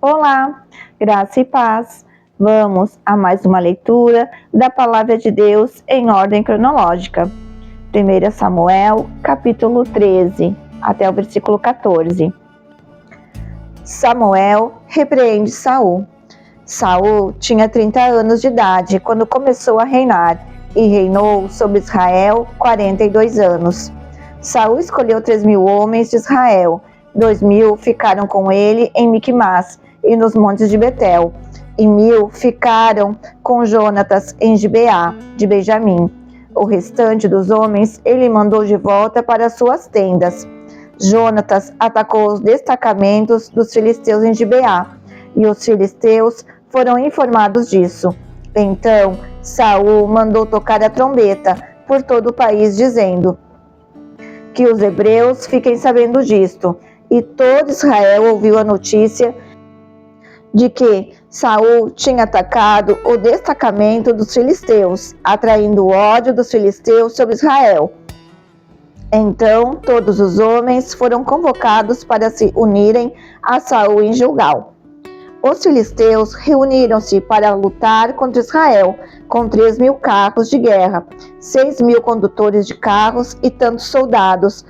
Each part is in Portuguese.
Olá, graça e paz. Vamos a mais uma leitura da Palavra de Deus em ordem cronológica. 1 Samuel, capítulo 13, até o versículo 14. Samuel repreende Saul. Saul tinha 30 anos de idade quando começou a reinar e reinou sobre Israel 42 anos. Saul escolheu 3.000 homens de Israel, 2.000 ficaram com ele em Miquimás e nos montes de Betel, e 1.000 ficaram com Jonatas em Gibeá de Benjamim. O restante dos homens ele mandou de volta para suas tendas. Jonatas atacou os destacamentos dos filisteus em Gibeá, e os filisteus foram informados disso. Então Saul mandou tocar a trombeta por todo o país, dizendo: que os hebreus fiquem sabendo disto. E todo Israel ouviu a notícia de que Saul tinha atacado o destacamento dos filisteus, atraindo o ódio dos filisteus sobre Israel. Então todos os homens foram convocados para se unirem a Saul em Gilgal. Os filisteus reuniram-se para lutar contra Israel, com 3.000 carros de guerra, 6.000 condutores de carros e tantos soldados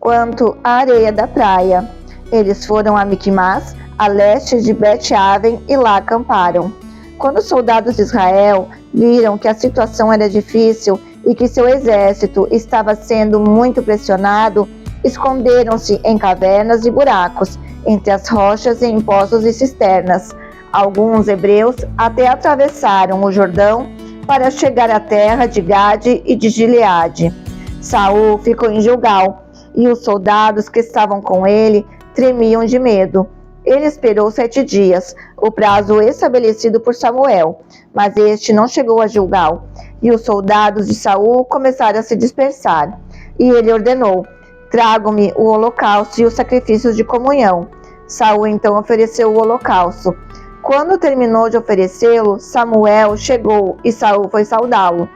quanto a areia da praia. Eles foram a Miquimás, a leste de Bet-Aven, e lá acamparam. Quando os soldados de Israel viram que a situação era difícil e que seu exército estava sendo muito pressionado, esconderam-se em cavernas e buracos, entre as rochas e em poços e cisternas. Alguns hebreus até atravessaram o Jordão para chegar à terra de Gade e de Gileade. Saul ficou em Gilgal, e os soldados que estavam com ele tremiam de medo. Ele esperou 7 dias, o prazo estabelecido por Samuel, mas este não chegou a Gilgal, e os soldados de Saul começaram a se dispersar. E ele ordenou: tragam-me o holocausto e os sacrifícios de comunhão. Saul então ofereceu o holocausto. Quando terminou de oferecê-lo, Samuel chegou e Saul foi saudá-lo.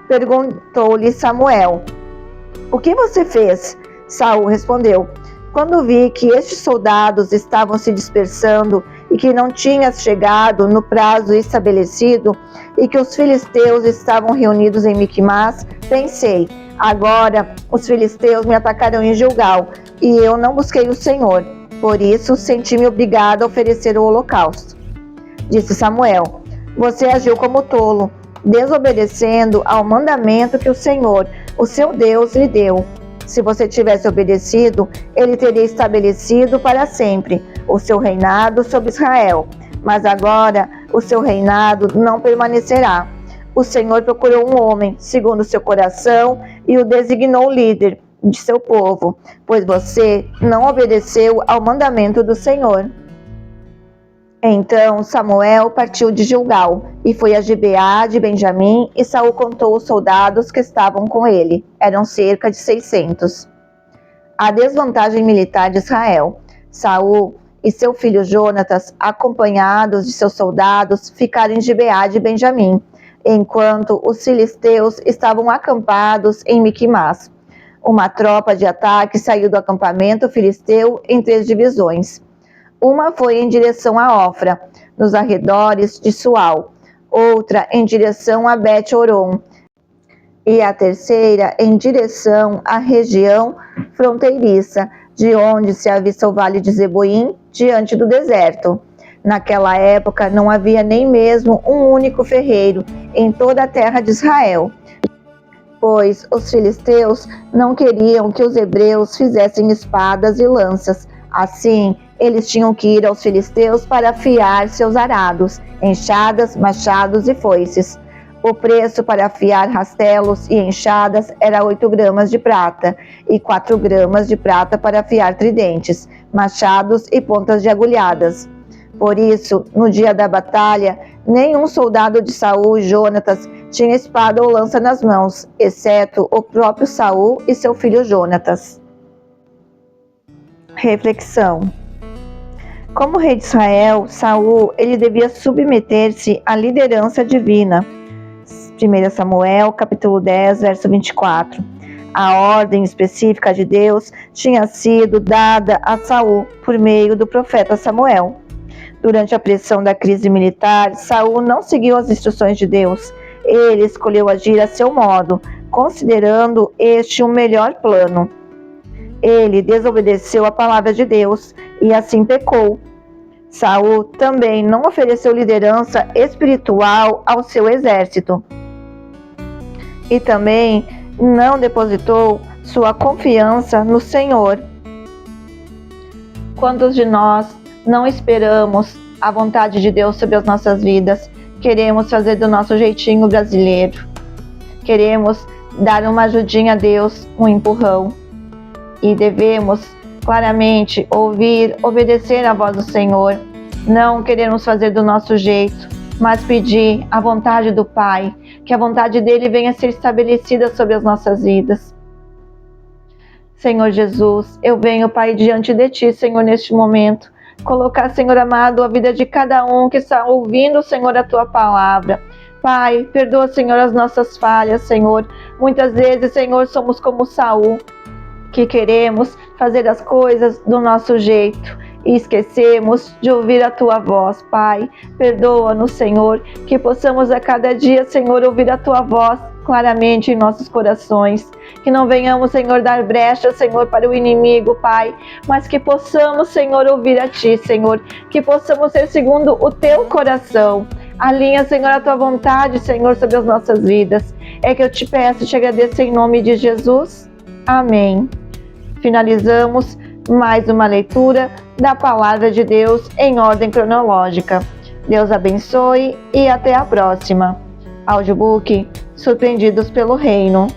Perguntou-lhe Samuel: o que você fez? Saul respondeu: quando vi que estes soldados estavam se dispersando e que não tinhas chegado no prazo estabelecido e que os filisteus estavam reunidos em Miquimás, pensei: agora os filisteus me atacarão em Gilgal, e eu não busquei o Senhor. Por isso senti-me obrigado a oferecer o holocausto. Disse Samuel: você agiu como tolo, desobedecendo ao mandamento que o Senhor, o seu Deus, lhe deu. Se você tivesse obedecido, ele teria estabelecido para sempre o seu reinado sobre Israel. Mas agora o seu reinado não permanecerá. O Senhor procurou um homem segundo o seu coração e o designou líder de seu povo, pois você não obedeceu ao mandamento do Senhor. Então Samuel partiu de Gilgal e foi a Gibeá de Benjamim, e Saul contou os soldados que estavam com ele. Eram cerca de 600. A desvantagem militar de Israel. Saul e seu filho Jonatas, acompanhados de seus soldados, ficaram em Gibeá de Benjamim, enquanto os filisteus estavam acampados em Miquimás. Uma tropa de ataque saiu do acampamento filisteu em 3 divisões. Uma foi em direção a Ofra, nos arredores de Sual, outra em direção a Bet-Horon, e a terceira em direção à região fronteiriça, de onde se avista o vale de Zeboim, diante do deserto. Naquela época não havia nem mesmo um único ferreiro em toda a terra de Israel, pois os filisteus não queriam que os hebreus fizessem espadas e lanças. Assim, eles tinham que ir aos filisteus para afiar seus arados, enxadas, machados e foices. O preço para afiar rastelos e enxadas era 8 gramas de prata, e 4 gramas de prata para afiar tridentes, machados e pontas de agulhadas. Por isso, no dia da batalha, nenhum soldado de Saul e Jonatas tinha espada ou lança nas mãos, exceto o próprio Saul e seu filho Jonatas. Reflexão. Como rei de Israel, Saul ele devia submeter-se à liderança divina. 1 Samuel, capítulo 10, verso 24. A ordem específica de Deus tinha sido dada a Saul por meio do profeta Samuel. Durante a pressão da crise militar, Saul não seguiu as instruções de Deus. Ele escolheu agir a seu modo, considerando este o melhor plano. Ele desobedeceu a palavra de Deus e assim pecou. Saul também não ofereceu liderança espiritual ao seu exército. E também não depositou sua confiança no Senhor. Quantos de nós não esperamos a vontade de Deus sobre as nossas vidas? Queremos fazer do nosso jeitinho brasileiro. Queremos dar uma ajudinha a Deus, um empurrão. E devemos claramente ouvir, obedecer à voz do Senhor. Não queremos fazer do nosso jeito, mas pedir a vontade do Pai, que a vontade dele venha a ser estabelecida sobre as nossas vidas. Senhor Jesus, eu venho, Pai, diante de Ti, Senhor, neste momento, colocar, Senhor amado, a vida de cada um que está ouvindo, Senhor, a Tua palavra. Pai, perdoa, Senhor, as nossas falhas, Senhor. Muitas vezes, Senhor, somos como Saul, que queremos fazer as coisas do nosso jeito e esquecemos de ouvir a Tua voz, Pai. Perdoa-nos, Senhor, que possamos a cada dia, Senhor, ouvir a Tua voz claramente em nossos corações. Que não venhamos, Senhor, dar brecha, Senhor, para o inimigo, Pai, mas que possamos, Senhor, ouvir a Ti, Senhor, que possamos ser segundo o Teu coração. Alinha, Senhor, a Tua vontade, Senhor, sobre as nossas vidas. É que eu te peço, te agradeço em nome de Jesus. Amém. Finalizamos mais uma leitura da Palavra de Deus em ordem cronológica. Deus abençoe e até a próxima. Audiobook Surpreendidos pelo Reino.